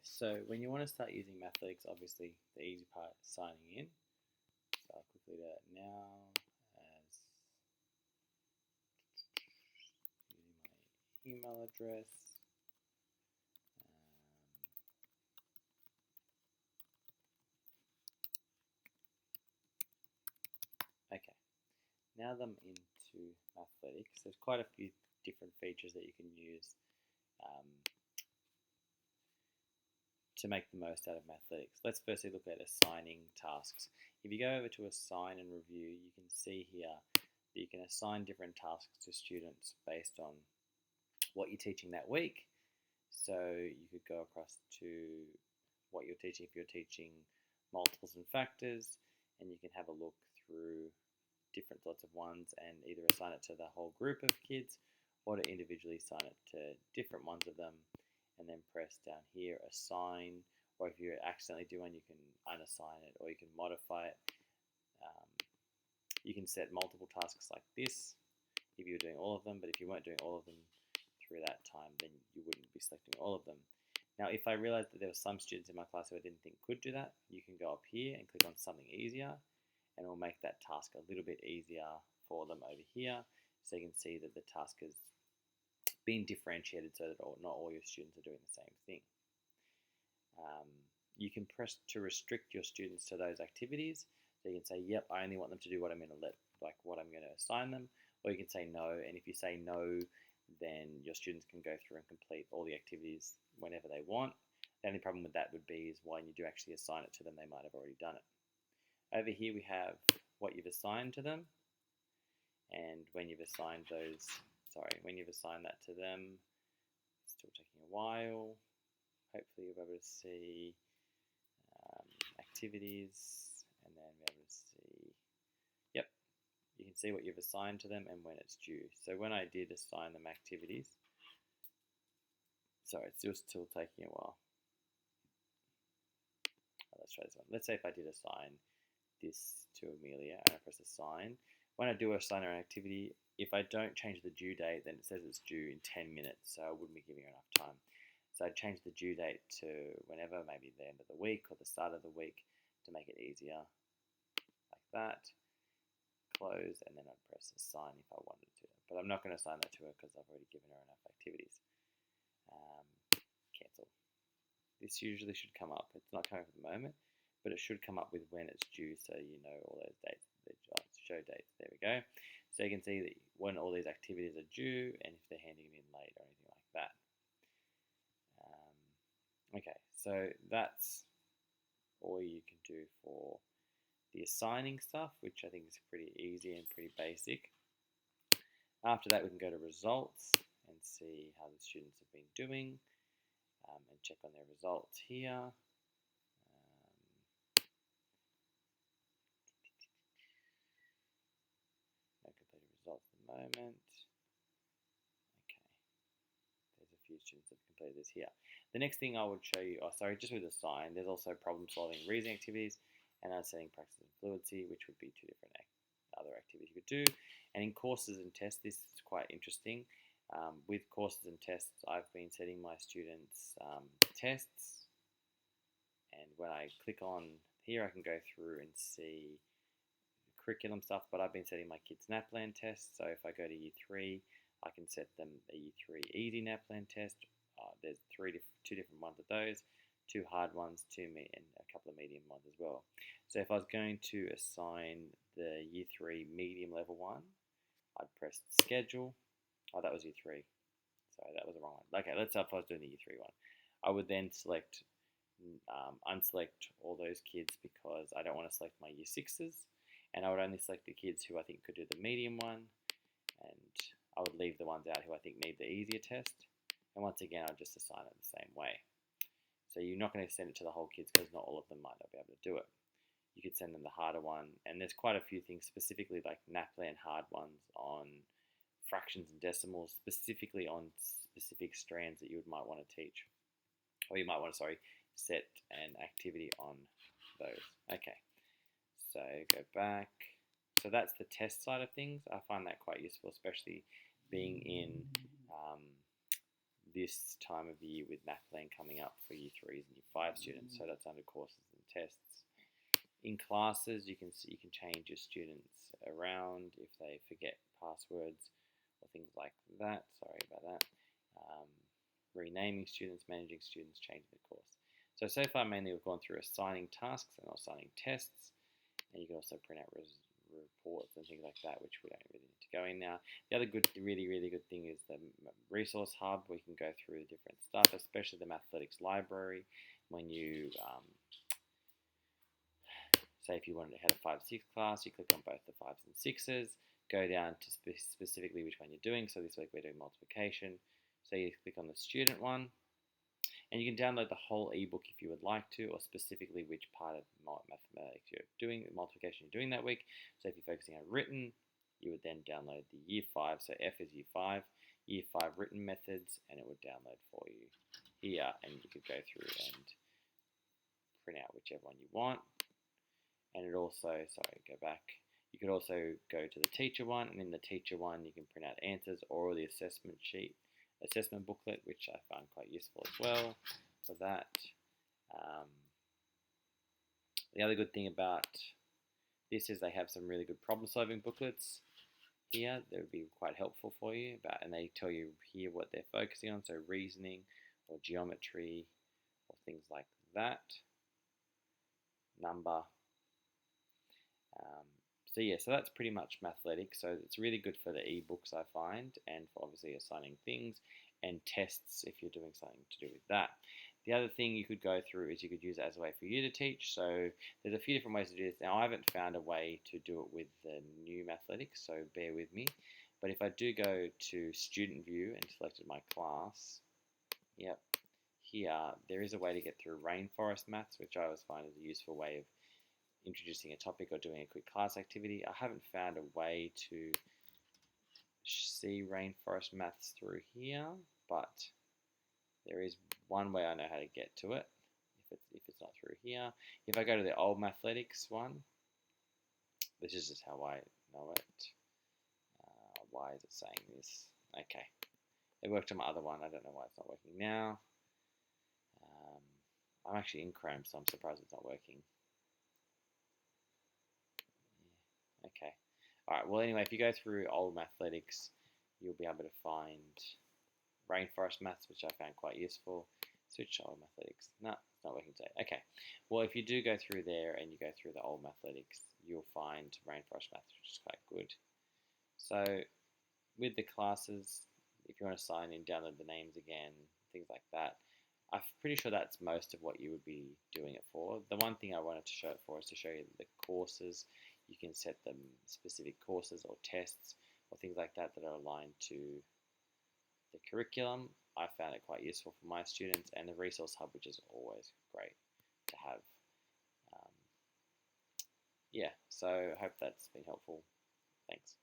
So when you want to start using Mathletics, obviously the easy part is signing in. So I'll quickly do that now as using my email address. Okay, now that I'm into Mathletics, there's quite a few different features that you can use to make the most out of Mathletics. Let's firstly look at assigning tasks. If you go over to assign and review, you can see here that you can assign different tasks to students based on what you're teaching that week. So you could go across to what you're teaching if you're teaching multiples and factors, and you can have a look through different sorts of ones and either assign it to the whole group of kids or to individually assign it to different ones of them, and then press down here assign, or if you accidentally do one you can unassign it or you can modify it. You can set multiple tasks like this if you're doing all of them, but if you weren't doing all of them through that time, then you wouldn't be selecting all of them. Now if I realized that there were some students in my class who I didn't think could do that, you can go up here and click on something easier, and it will make that task a little bit easier for them over here, so you can see that the task has been differentiated so that not all your students are doing the same thing. You can press to restrict your students to those activities, so you can say, yep, I only want them to do what I'm going to assign them, or you can say no, and if you say no, then your students can go through and complete all the activities whenever they want. The only problem with that would be is when you do actually assign it to them, they might have already done it. Over here we have what you've assigned to them, and when you've assigned when you've assigned that to them, it's still taking a while. Hopefully you'll be able to see activities, and then be able to see, yep, you can see what you've assigned to them and when it's due. So when I did assign them activities, sorry, it's still taking a while. Let's try this one. Let's say if I did assign this to Amelia and I press assign, when I do assign her an activity, if I don't change the due date, then it says it's due in 10 minutes, so I wouldn't be giving her enough time. So I'd change the due date to whenever, maybe the end of the week or the start of the week, to make it easier, like that. Close, and then I'd press assign if I wanted to. But I'm not going to assign that to her because I've already given her enough activities. Cancel. This usually should come up. It's not coming for the moment, but it should come up with when it's due, so you know all those dates. Show dates. There we go. So you can see that when all these activities are due, and if they're handing them in late or anything like that. Okay, so that's all you can do for the assigning stuff, which I think is pretty easy and pretty basic. After that, we can go to results and see how the students have been doing, and check on their results here. No completed results at the moment. Okay, there's a few students that have completed this here. The next thing I would show you, just with assign, there's also problem solving, reasoning activities, and understanding practice and fluency, which would be two different other activities you could do. And in courses and tests, this is quite interesting. With courses and tests, I've been setting my students tests, and when I click on here, I can go through and see curriculum stuff, but I've been setting my kids NAPLAN tests. So if I go to year 3, I can set them a year 3 easy NAPLAN test. There's two different ones of those, 2 hard ones, and a couple of medium ones as well. So if I was going to assign the year 3 medium level one, I'd press schedule. Oh, that was year 3. Sorry, that was the wrong one. Okay, let's say if I was doing the year 3 one. I would then select, unselect all those kids because I don't want to select my year 6s, and I would only select the kids who I think could do the medium one, and I would leave the ones out who I think need the easier test. And once again, I'll just assign it the same way. So you're not going to send it to the whole kids because not all of them might not be able to do it. You could send them the harder one, and there's quite a few things, specifically like NAPLAN hard ones on fractions and decimals, specifically on specific strands that you might want to teach, or you might want to, set an activity on those. Okay, so go back. So that's the test side of things. I find that quite useful, especially being in this time of year with Mathland coming up for Year 3s and Year 5 students. So that's under courses and tests. In classes, you can change your students around if they forget passwords or things like that. Sorry about that. Renaming students, managing students, changing the course. So far mainly we've gone through assigning tasks and assigning tests, and you can also print out reports and things like that, which we don't really need to go in now. The other really good thing is the resource hub. We can go through the different stuff, especially the Mathletics library. When you say if you wanted to head a 5-6 class, you click on both the 5s and 6s, go down to specifically which one you're doing. So this week we're doing multiplication. So you click on the student one, and you can download the whole ebook if you would like to, or specifically which part of mathematics you're doing, multiplication you're doing that week. So if you're focusing on written, you would then download the Year 5, so F is Year 5, Year 5 written methods, and it would download for you here, and you could go through and print out whichever one you want. And it also, sorry, go back. You could also go to the teacher one, and in the teacher one, you can print out answers or the assessment sheet, assessment booklet, which I found quite useful as well for that. The other good thing about this is they have some really good problem-solving booklets here that would be quite helpful for you, and they tell you here what they're focusing on, so reasoning or geometry or things like that, number. So that's pretty much Mathletics. So it's really good for the ebooks, I find, and for obviously assigning things and tests if you're doing something to do with that. The other thing you could go through is you could use it as a way for you to teach. So there's a few different ways to do this. Now I haven't found a way to do it with the new Mathletics, so bear with me. But if I do go to Student View and selected my class, yep, here there is a way to get through Rainforest Maths, which I always find is a useful way of introducing a topic or doing a quick class activity. I haven't found a way to see Rainforest Maths through here, but there is one way I know how to get to it if it's not through here. If I go to the old Mathletics one, this is just how I know it. Why is it saying this? Okay, it worked on my other one. I don't know why it's not working now. I'm actually in Chrome, so I'm surprised it's not working. Okay. Alright, well anyway, if you go through old Mathletics, you'll be able to find Rainforest Maths, which I found quite useful. Switch to old Mathletics. No, it's not working today. Okay. Well, if you do go through there and you go through the old Mathletics, you'll find Rainforest Maths, which is quite good. So, with the classes, if you want to sign in, download the names again, things like that. I'm pretty sure that's most of what you would be doing it for. The one thing I wanted to show it for is to show you the courses. You can set them specific courses or tests or things like that that are aligned to the curriculum. I found it quite useful for my students, and the resource hub, which is always great to have. Yeah, so I hope that's been helpful. Thanks.